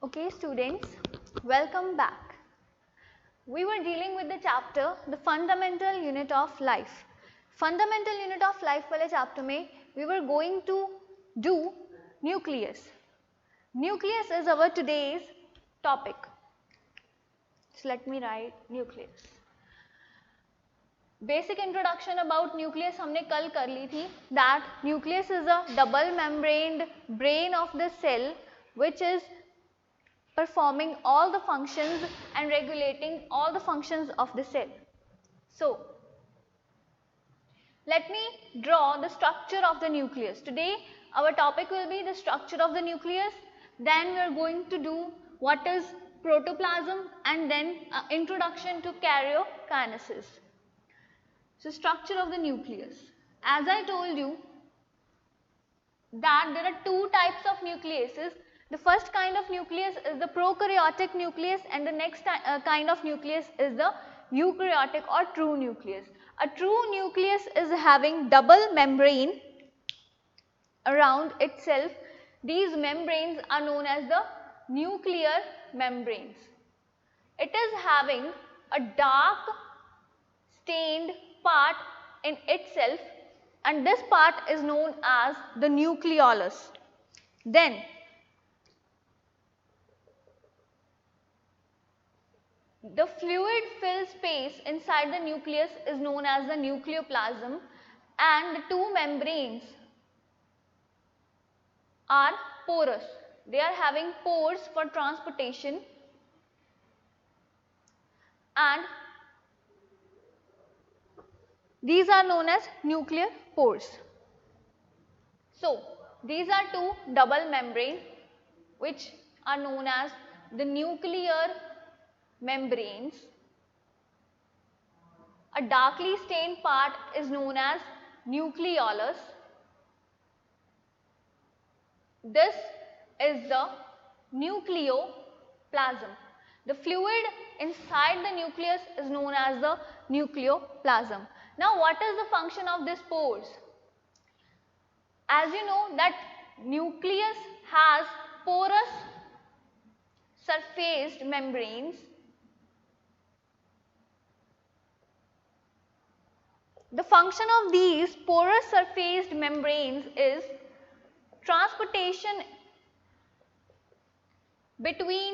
Okay students, welcome back. We were dealing with the chapter the fundamental unit of life. Fundamental unit of life वाले chapter में we were going to do nucleus. Nucleus is our today's topic. So let me write nucleus. Basic introduction about nucleus हमने कल कर ली थी. That nucleus is a double membraned brain of the cell which is performing all the functions and regulating all the functions of the cell. So, let me draw the structure of the nucleus. Today our topic will be the structure of the nucleus, then we are going to do what is protoplasm and then introduction to karyokinesis. So, structure of the nucleus. As I told you that there are two types of nucleuses. The first kind of nucleus is the prokaryotic nucleus and the next kind of nucleus is the eukaryotic or true nucleus. A true nucleus is having double membrane around itself. These membranes are known as the nuclear membranes. It is having a dark stained part in itself and this part is known as the nucleolus. Then the fluid filled space inside the nucleus is known as the nucleoplasm and the two membranes are porous. They are having pores for transportation and these are known as nuclear pores. So, these are two double membrane which are known as the nuclear membranes. A darkly stained part is known as nucleolus. This is the nucleoplasm. The fluid inside the nucleus is known as the nucleoplasm. Now, what is the function of these pores? As you know that nucleus has porous surfaced membranes. The function of these porous surfaced membranes is transportation between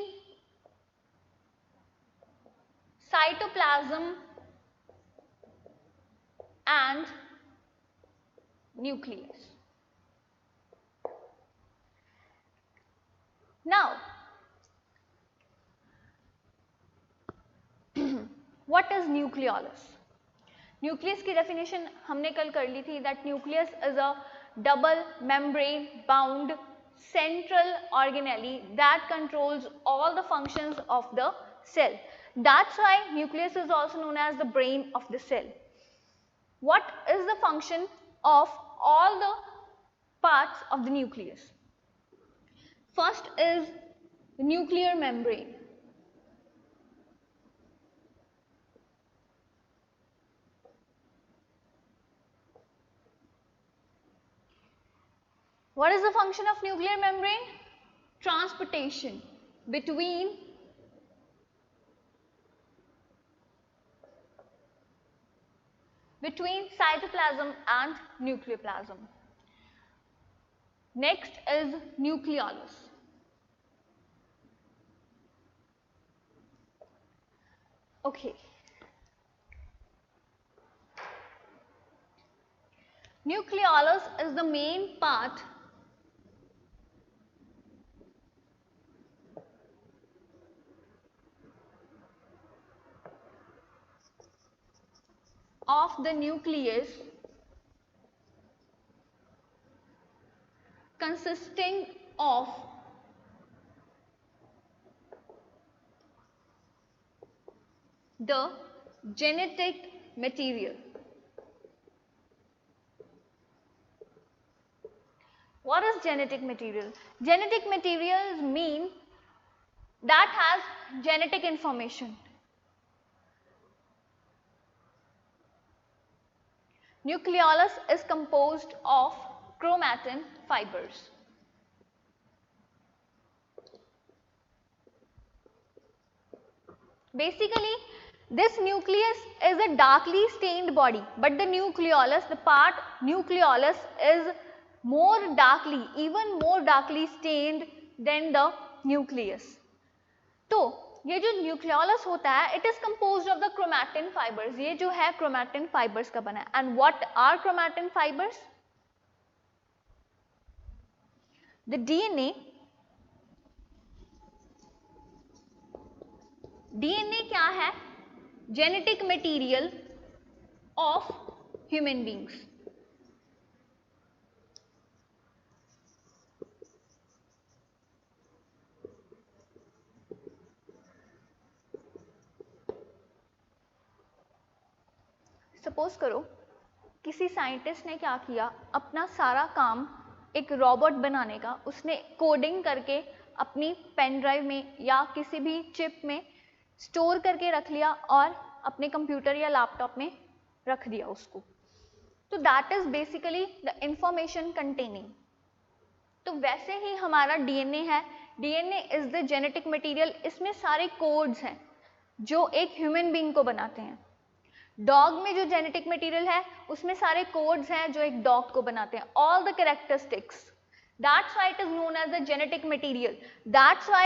cytoplasm and nucleus. Now, what is nucleolus? Nucleus की definition हमने कल कर ली थी that nucleus is a double membrane bound central organelle that controls all the functions of the cell. That's why nucleus is also known as the brain of the cell. What is the function of all the parts of the nucleus? First is the nuclear membrane. What is the function of nuclear membrane? Transportation between cytoplasm and nucleoplasm. Next is nucleolus. Okay. Nucleolus is the main part of the nucleus consisting of the genetic material. What is genetic material? Genetic materials mean that has genetic information. Nucleolus is composed of chromatin fibers. Basically, this nucleus is a darkly stained body, but the nucleolus, the part nucleolus is more darkly, even more darkly stained than the nucleus. तो ये जो nucleolus होता है, it is composed of the chromatin fibres. ये जो है chromatin fibres का बना है. And what are chromatin fibres? The DNA क्या है? Genetic material of human beings. Suppose करो किसी साइंटिस्ट ने क्या किया, अपना सारा काम एक रोबोट बनाने का उसने कोडिंग करके अपनी पेन ड्राइव में या किसी भी चिप में स्टोर करके रख लिया और अपने कंप्यूटर या लैपटॉप में रख दिया उसको. तो that is basically the information containing. तो वैसे ही हमारा डीएनए है. DNA is the genetic material. इसमें सारे कोड्स हैं जो एक ह्यूमन बीइंग को बनाते हैं. डॉग में जो जेनेटिक मटेरियल है उसमें सारे कोड्स हैं जो एक डॉग को बनाते हैं. All the characteristics. That's why it is known as the genetic material. That's why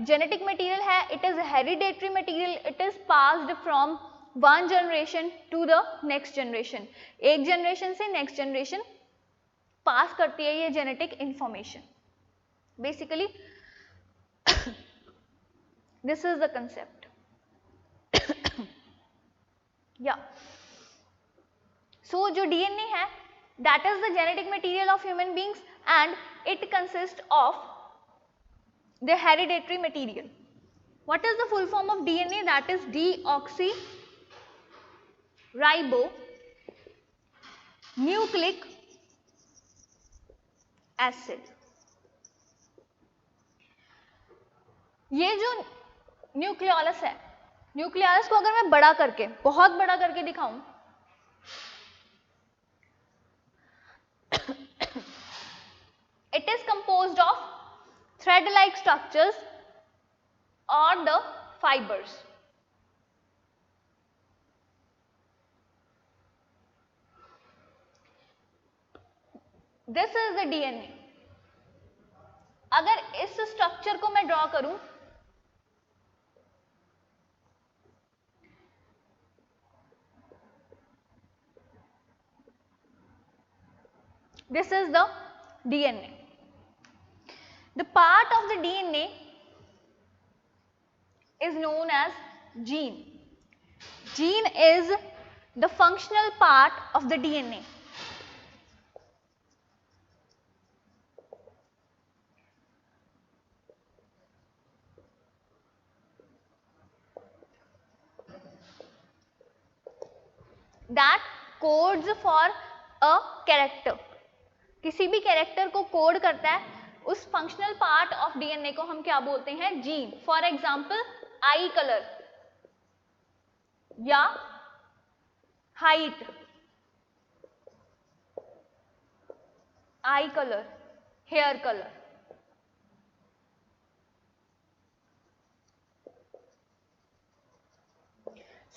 genetic material है, it is hereditary material. It is passed from one generation to the next generation. एक generation से next generation pass करती है ये genetic information. Basically, this is the concept. Yeah. So जो DNA है, that is the genetic material of human beings and it consists of the hereditary material. What is the full form of DNA? That is deoxyribonucleic acid. ये जो nucleolus है, nucleolus को अगर मैं बड़ा करके, बहुत बड़ा करके दिखाऊं, it is composed of thread-like structures or the fibers. This is the DNA. अगर इस स्ट्रक्चर को मैं ड्रॉ करूं, this is the DNA. The part of the DNA is known as gene. Gene is the functional part of the DNA. That codes for a character. किसी भी character को code करता है, उस फंक्शनल पार्ट ऑफ डीएनए को हम क्या बोलते हैं? Gene. For example eye colour या height, eye colour, hair colour.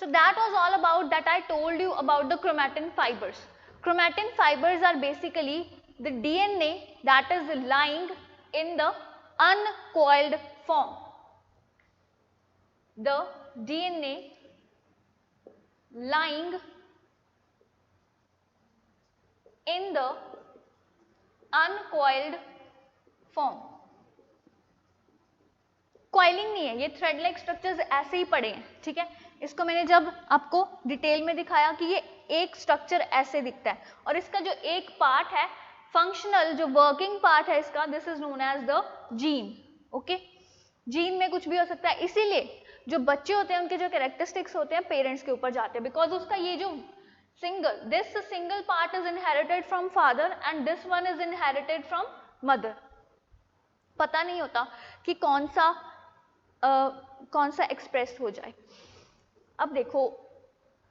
So that was all about that. I told you about the chromatin fibers. Chromatin fibers are basically the DNA that is lying in the uncoiled form. The DNA lying in the uncoiled form. Coiling नहीं है, ये thread like structures ऐसे ही पड़े हैं. ठीक है, इसको मैंने जब आपको डिटेल में दिखाया कि ये एक स्ट्रक्चर ऐसे दिखता है और इसका जो एक पार्ट है फंक्शनल, जो वर्किंग पार्ट है इसका, this is known as the gene. Okay, gene में कुछ भी हो सकता है. इसीलिए जो बच्चे होते हैं उनके जो कैरेक्टरिस्टिक्स होते हैं पेरेंट्स के ऊपर जाते हैं, बिकॉज उसका ये जो this single part is inherited from father and this one is inherited from mother. पता नहीं होता कि कौन सा एक्सप्रेस हो जाए. अब देखो,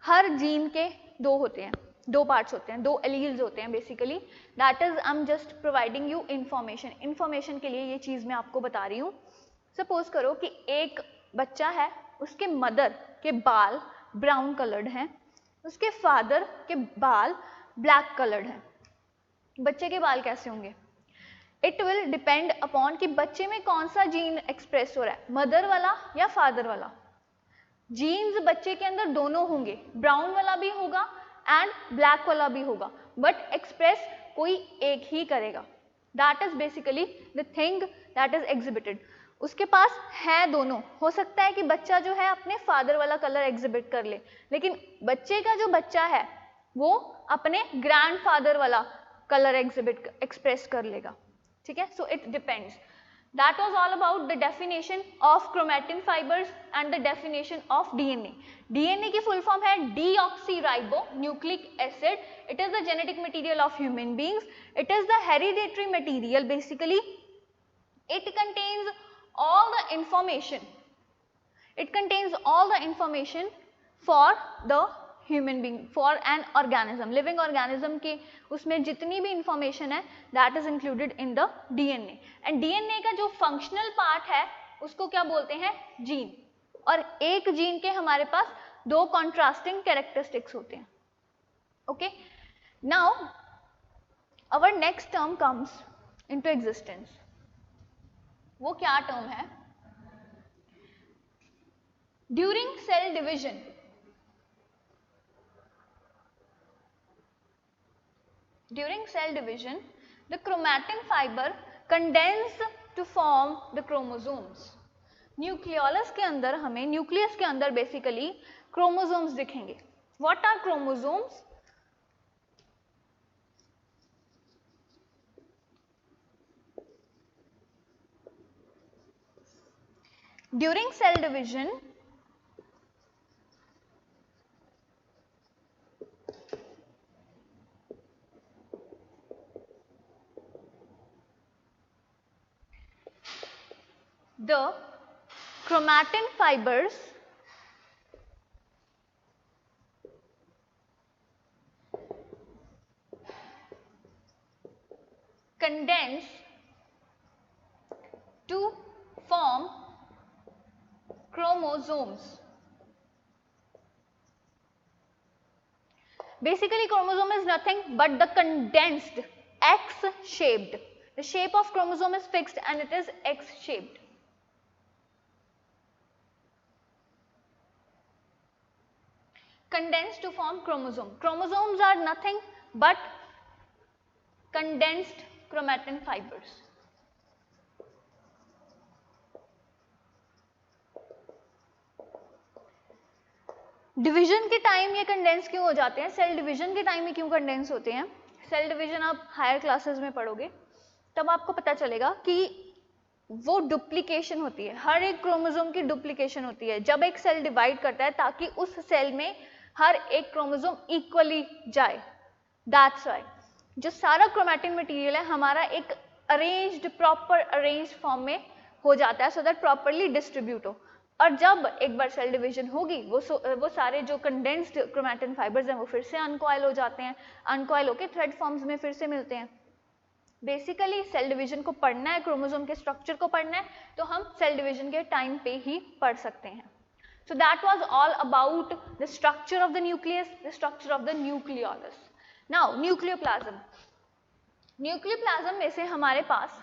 हर जीन के दो होते हैं, दो पार्ट्स होते हैं, दो एलील्स होते हैं basically. That is I am just providing you information के लिए ये चीज मैं आपको बता रही हूँ. सपोज करो कि एक बच्चा है उसके मदर के बाल ब्राउन कलर्ड हैं, उसके फादर के बाल ब्लैक कलर्ड हैं। बच्चे के बाल कैसे होंगे? इट विल डिपेंड अपॉन कि बच्चे में कौन सा जीन एक्सप्रेस हो रहा है, मदर वाला या फादर वाला। जीन्स बच्चे के अंदर दोनों होंगे, ब्राउन वाला भी होगा एंड ब्लैक वाला भी होगा, बट एक्सप्रेस कोई एक ही करेगा। That is basically the thing that is exhibited. उसके पास है दोनों, हो सकता है कि बच्चा जो है अपने फादर वाला कलर एग्जिबिट कर ले, लेकिन बच्चे का जो बच्चा है वो अपने ग्रैंडफादर वाला कलर एग्जिबिट एक्सप्रेस कर लेगा, ठीक है। So it depends. That was all about the definition of chromatin fibers and the definition of DNA. DNA की full form है deoxyribonucleic acid. It is the genetic material of human beings. It is the hereditary material basically. It contains all the information. It contains all the information for the human being, for an organism, living organism के उसमें जितनी भी information है that is included in the DNA. And DNA का जो functional part है उसको क्या बोलते हैं? जीन। और एक जीन के हमारे पास दो contrasting characteristics होते हैं। Okay? Now our next term comes into existence. वो क्या term है? During cell division, the chromatin fiber condense to form the chromosomes. Nucleolus के अंदर हमें, न्यूक्लियस के अंदर बेसिकली क्रोमोसोम्स दिखेंगे. What are chromosomes? During cell division, the chromatin fibers condense to form chromosomes. Basically, chromosome is nothing but the condensed X-shaped. The shape of chromosome is fixed and it is X-shaped. Condensed to form chromosome. Chromosomes are nothing but condensed chromatin fibers. Division के time ये condense क्यों हो जाते हैं? Cell division के time ये क्यों condense होते हैं? सेल डिवीजन आप हायर क्लासेस में पढ़ोगे तब आपको पता चलेगा कि वो डुप्लीकेशन होती है, हर एक क्रोमोसोम की डुप्लीकेशन होती है जब एक सेल डिवाइड करता है ताकि उस सेल में हर एक क्रोमोसोम इक्वली जाए. दैट्स व्हाई जो सारा क्रोमैटिन मटेरियल है हमारा एक अरेंज्ड, प्रॉपर अरेंज्ड फॉर्म में हो जाता है सो दैट प्रॉपरली डिस्ट्रीब्यूट हो. और जब एक बार सेल डिवीजन होगी वो सारे जो कंडेंस्ड क्रोमैटिन फाइबर्स हैं वो फिर से अनकॉइल हो जाते हैं, अनकॉइल होकर थ्रेड फॉर्म्स में फिर से मिलते हैं. बेसिकली सेल डिवीजन को पढ़ना है, क्रोमोसोम के स्ट्रक्चर को पढ़ना है तो हम सेल डिवीजन के टाइम पे ही पढ़ सकते हैं. So that was all about the structure of the nucleus, the structure of the nucleolus. Now nucleoplasm. Nucleoplasm में से हमारे पास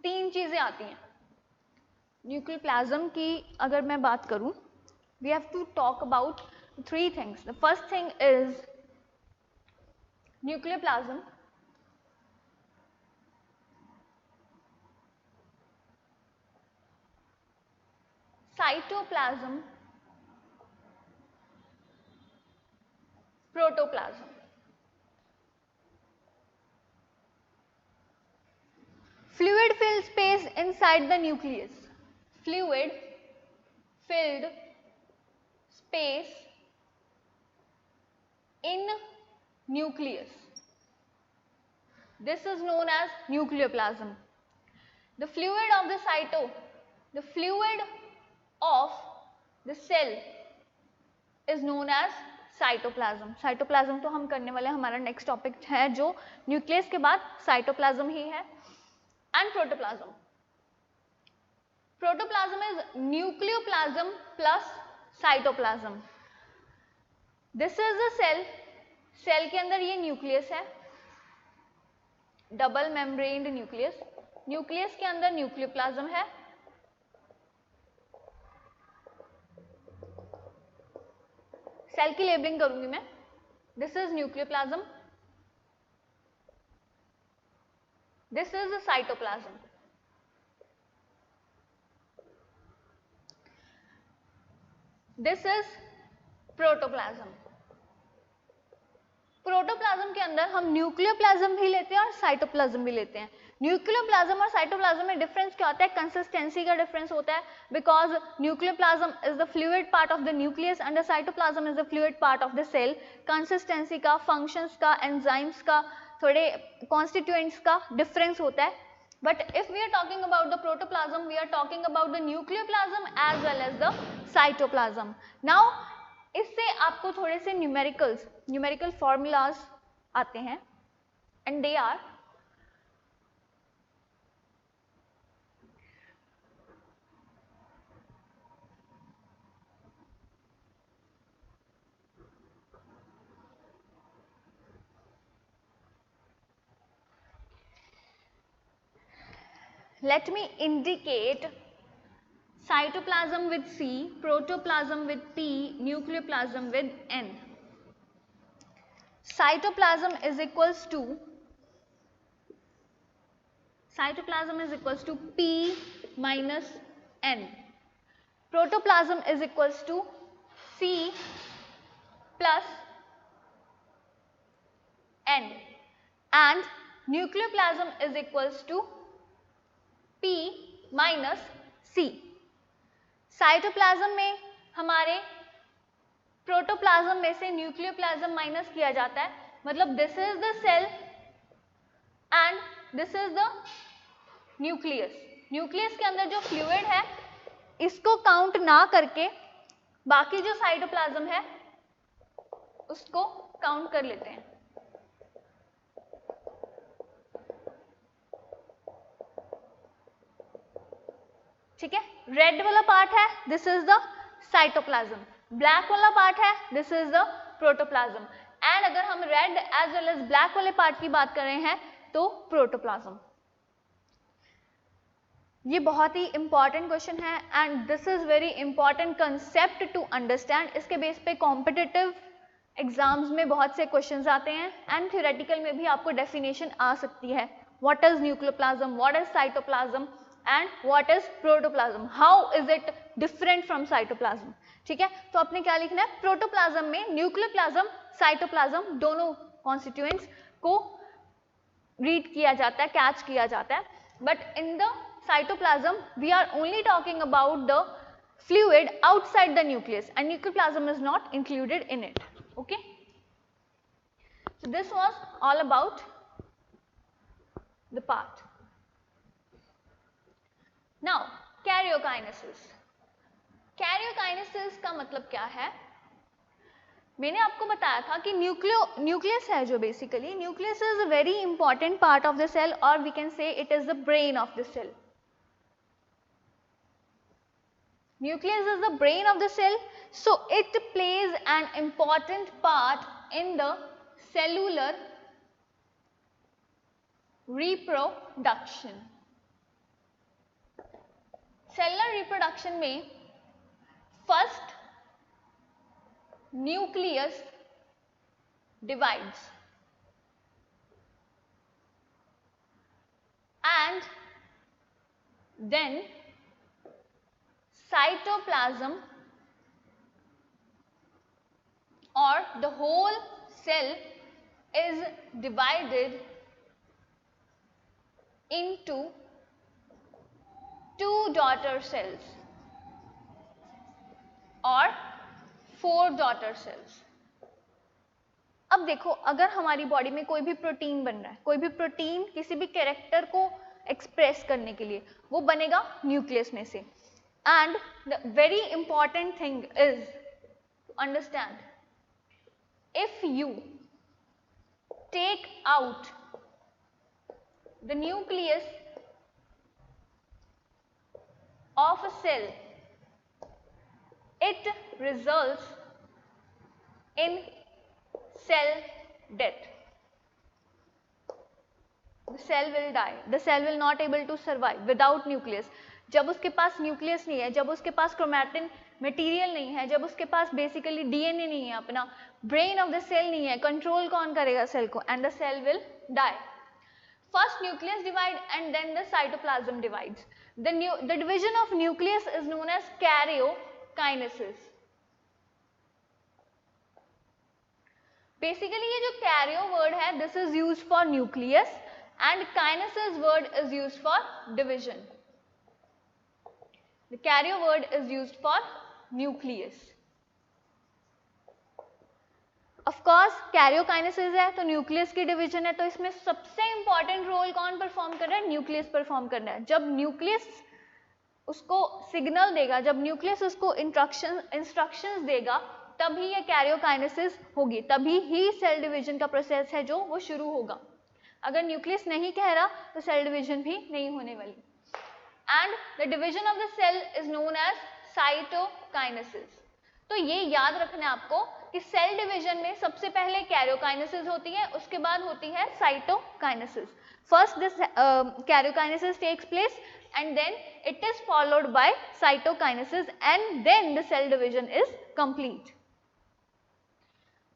तीन चीजें आती हैं. Nucleoplasm की अगर मैं बात करूं, we have to talk about three things. The first thing is nucleoplasm. Cytoplasm, protoplasm. Fluid filled space inside the nucleus. Fluid filled space in nucleus. This is known as nucleoplasm. The fluid of the fluid of the cell is known as cytoplasm. Cytoplasm तो हम करने वाले हमारा next topic है जो nucleus के बाद cytoplasm ही है. And protoplasm. Protoplasm is nucleoplasm plus cytoplasm. This is the cell. Cell के अंदर ये न्यूक्लियस है, डबल मेम्ब्रेन्ड न्यूक्लियस. न्यूक्लियस के अंदर न्यूक्लियोप्लाज्म है. सेल की लेबलिंग करूंगी मैं. This is nucleoplasm, this is the cytoplasm. This is protoplasm. Protoplasm के अंदर हम न्यूक्लियोप्लाज्म भी लेते हैं और साइटोप्लाज्म भी लेते हैं. न्यूक्लियोप्लाज्म और साइटोप्लाज्म में डिफरेंस क्या होता है? कंसिस्टेंसी का डिफरेंस होता है, because nucleoplasm is the fluid part of the nucleus and the cytoplasm is the fluid part of the cell. Consistency का, फंक्शंस का, एंजाइम्स का, थोड़े कॉन्स्टिट्यूएंट्स का डिफरेंस होता है. But if we are talking about the protoplasm, we are talking about the nucleoplasm as well as the cytoplasm. Now, इससे आपको थोड़े से न्यूमेरिकल फॉर्मूलाज आते हैं and they are let me indicate cytoplasm with C, protoplasm with P, nucleoplasm with N. Cytoplasm is equals to P minus N. Protoplasm is equals to C plus N and nucleoplasm is equals to P minus C. Cytoplasm में हमारे protoplasm में से nucleoplasm minus किया जाता है, मतलब this is the cell and this is the nucleus. Nucleus के अंदर जो फ्लूइड है इसको काउंट ना करके बाकी जो साइटोप्लाज्म है उसको काउंट कर लेते हैं. ठीक है, रेड वाला पार्ट है this is the cytoplasm, black वाला पार्ट है this is the protoplasm. And अगर हम red as well as black वाले पार्ट की बात कर रहे हैं तो प्रोटोप्लाज्म. ये बहुत ही इंपॉर्टेंट क्वेश्चन है and this is very important concept to understand. इसके बेस पे कॉम्पिटिटिव एग्जाम्स में बहुत से क्वेश्चंस आते हैं एंड थ्योरेटिकल में भी आपको डेफिनेशन आ सकती है. What is nucleoplasm, what is cytoplasm and what is protoplasm, how is it different from cytoplasm. ठीक है, तो आपने क्या लिखना है? प्रोटोप्लाज्म में न्यूक्लियोप्लाज्म, साइटोप्लाज्म दोनों कॉन्स्टिट्यूएंट्स को रीड किया जाता है, कैच किया जाता है. But in the cytoplasm we are only talking about the fluid outside the nucleus and nucleoplasm is not included in it. Okay, so this was all about the part. Now, karyokinesis. Karyokinesis का मतलब क्या है? मैंने आपको बताया था कि nucleus है जो basically nucleus is a very important part of the cell और we can say it is the brain of the cell. Nucleus is the brain of the cell, so it plays an important part in the cellular reproduction. Cellular reproduction में first nucleus divides and then cytoplasm or the whole cell is divided into two daughter cells or four daughter cells. अब देखो, अगर हमारी body में कोई भी protein बन रहा है, कोई भी प्रोटीन किसी भी कैरेक्टर को एक्सप्रेस करने के लिए, वो बनेगा न्यूक्लियस में से. And the very important thing is to understand, if you take out the nucleus of a cell, it results in cell death. The cell will die. The cell will not able to survive without nucleus. जब उसके पास nucleus नहीं है, जब उसके पास chromatin material नहीं है, जब उसके पास बेसिकली डीएनए नहीं है, अपना ब्रेन ऑफ द सेल नहीं है, कंट्रोल कौन करेगा सेल को? And the cell will die. First nucleus divide and then the cytoplasm divides. The division of nucleus is known as karyokinesis. Basically ये जो karyo word है, this is used for nucleus and kinesis word is used for division. The karyo word is used for nucleus. Of course karyokinesis है तो nucleus की division है, तो इसमें सबसे इंपॉर्टेंट रोल कौन परफॉर्म कर रहा है? न्यूक्लियस परफॉर्म करना है. जब न्यूक्लियस उसको सिग्नल देगा, जब न्यूक्लियस उसको इंस्ट्रक्शंस देगा, तभी ये कैरियोकाइनेसिस होगी, तभी ही सेल डिवीजन का प्रोसेस है जो वो शुरू होगा. अगर न्यूक्लियस नहीं कह रहा तो सेल डिवीजन भी नहीं होने वाली. And the division of the cell is known as cytokinesis. तो ये याद रखना है आपको कि सेल डिवीजन में सबसे पहले कैरियोकाइनेसिस होती है, उसके बाद होती है cytokinesis. First this karyokinesis takes place and then it is followed by cytokinesis and then the cell division is complete.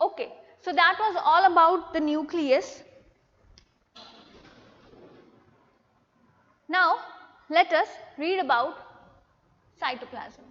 Okay, so that was all about the nucleus. Now let us read about cytoplasm.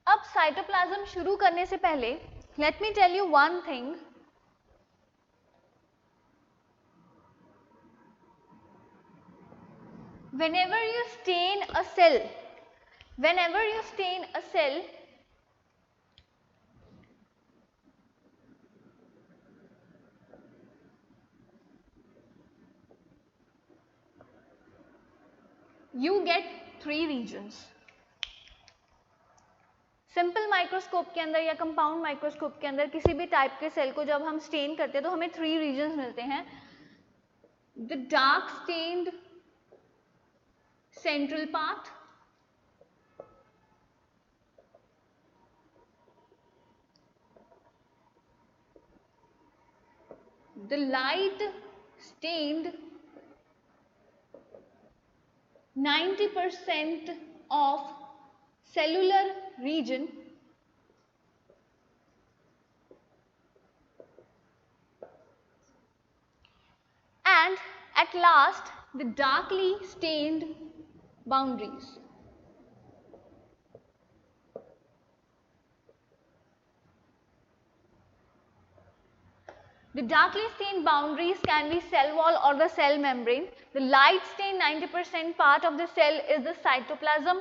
अब cytoplasm शुरू करने से पहले let me tell you one thing. Whenever you stain a cell, you get 3 regions. Simple microscope के अंदर या compound microscope के अंदर किसी भी टाइप के सेल को जब हम स्टेन करते हैं तो हमें 3 रीजन्स मिलते हैं. The dark stained central part, the light stained 90% of cellular region, and at last the darkly stained boundaries. The darkly stained boundaries can be cell wall or the cell membrane. The light stained 90% part of the cell is the cytoplasm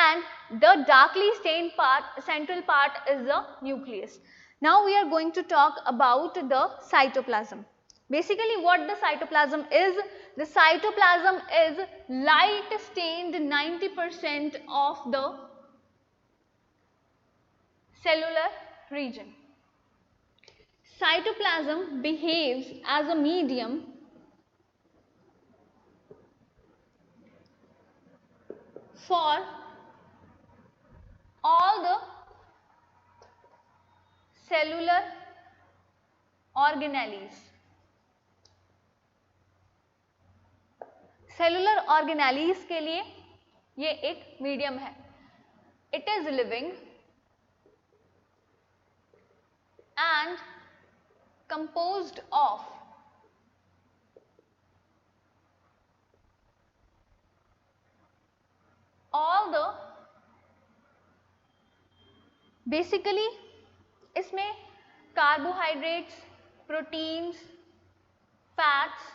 and the darkly stained part, central part is the nucleus. Now we are going to talk about the cytoplasm. Basically what the cytoplasm is, the cytoplasm is light stained 90% of the cellular region. Cytoplasm behaves as a medium for all the cellular organelles. Cellular organelles के लिए ये एक medium है. It is living and composed of all the basically इसमें carbohydrates, proteins, fats,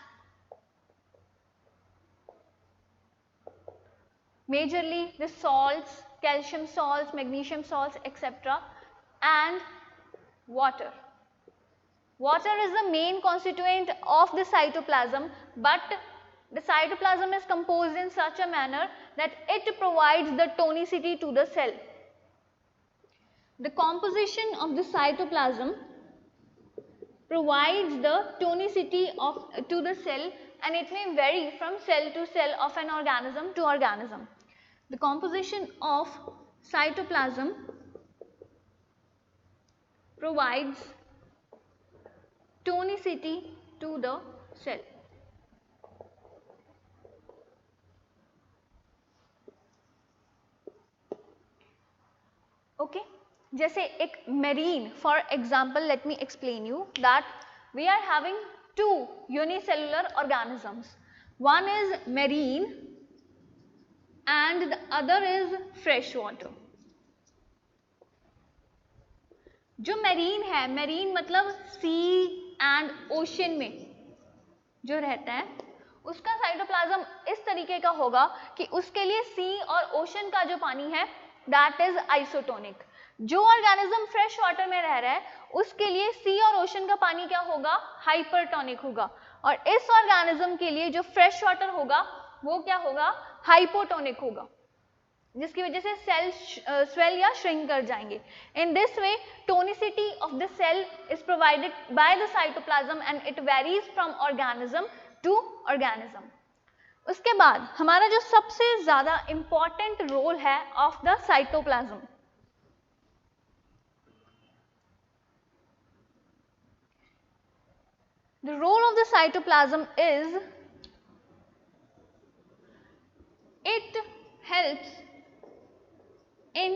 majorly the salts calcium salts, magnesium salts, etc. and water. Water is the main constituent of the cytoplasm, but the cytoplasm is composed in such a manner that it provides the tonicity to the cell. The composition of the cytoplasm provides the tonicity to the cell, and it may vary from cell to cell of an organism to organism. The composition of cytoplasm provides tonicity to the cell. Okay, जैसे एक marine, for example, let me explain you that we are having two unicellular organisms. One is marine and the other is freshwater. जो marine है, marine मतलब sea and ocean में जो रहता है, उसका साइटोप्लाज्म इस तरीके का होगा कि उसके लिए सी और ओशन का जो पानी है दैट इज आइसोटोनिक. जो ऑर्गेनिज्म फ्रेश वाटर में रह रहा है उसके लिए सी और ओशन का पानी क्या होगा, हाइपरटोनिक होगा, और इस ऑर्गेनिज्म के लिए जो फ्रेश वाटर होगा वो क्या होगा, हाइपोटोनिक होगा, जिसकी वजह से सेल स्वेल या श्रिंक कर जाएंगे. In this way tonicity of the cell is provided by the cytoplasm and it varies from organism to organism. उसके बाद हमारा जो सबसे ज्यादा इंपॉर्टेंट रोल है of the cytoplasm, the role of the cytoplasm is it helps in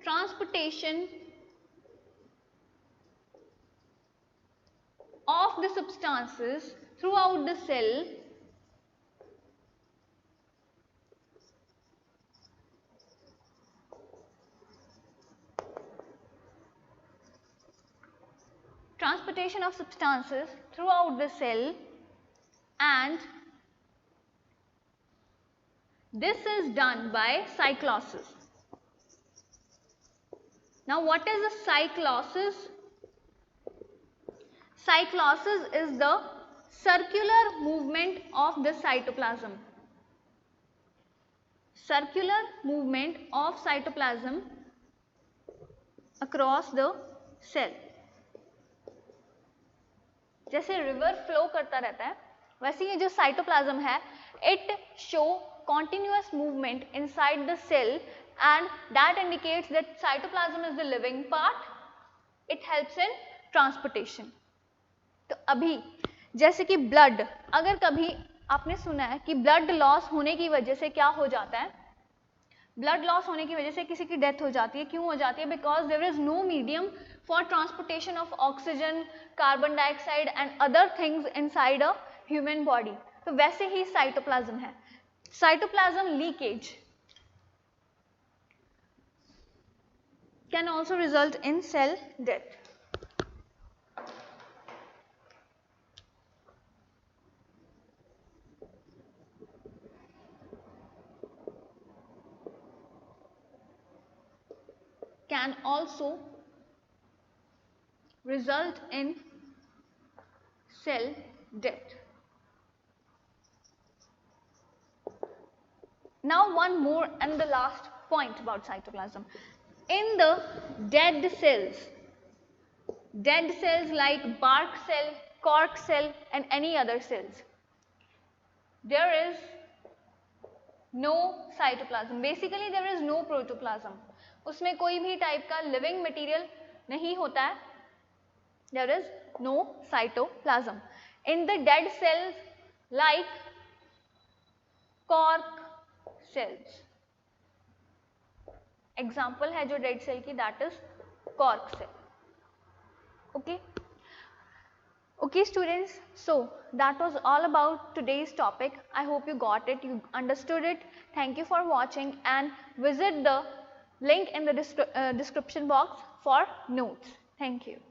transportation of the substances throughout the cell and this is done by cyclosis. Now what is the cyclosis? Cyclosis is the circular movement of the cytoplasm. Circular movement of cytoplasm across the cell. जैसे river flow करता रहता है वैसे ये जो cytoplasm है it show continuous movement inside the cell and that indicates that cytoplasm is the living part. It helps in transportation. तो अभी जैसे कि ब्लड, अगर कभी आपने सुना है कि ब्लड लॉस होने की वजह से क्या हो जाता है, ब्लड लॉस होने की वजह से किसी की डेथ हो जाती है, क्यों हो जाती है, because there is no medium for transportation of oxygen, carbon dioxide and other things inside a human body. तो वैसे ही साइटोप्लाज्म है. Cytoplasm leakage can also result in cell death. Can also result in cell death. Now one more and the last point about cytoplasm. In the dead cells like bark cell, cork cell and any other cells, there is no cytoplasm. Basically there is no protoplasm. उसमें कोई भी type का living material नहीं होता है. There is no cytoplasm. In the dead cells like cork cells, example है जो dead cell की, that is cork cell. Okay students, so that was all about today's topic. I hope you got it, you understood it. Thank you for watching and visit the link in the description box for notes. Thank you.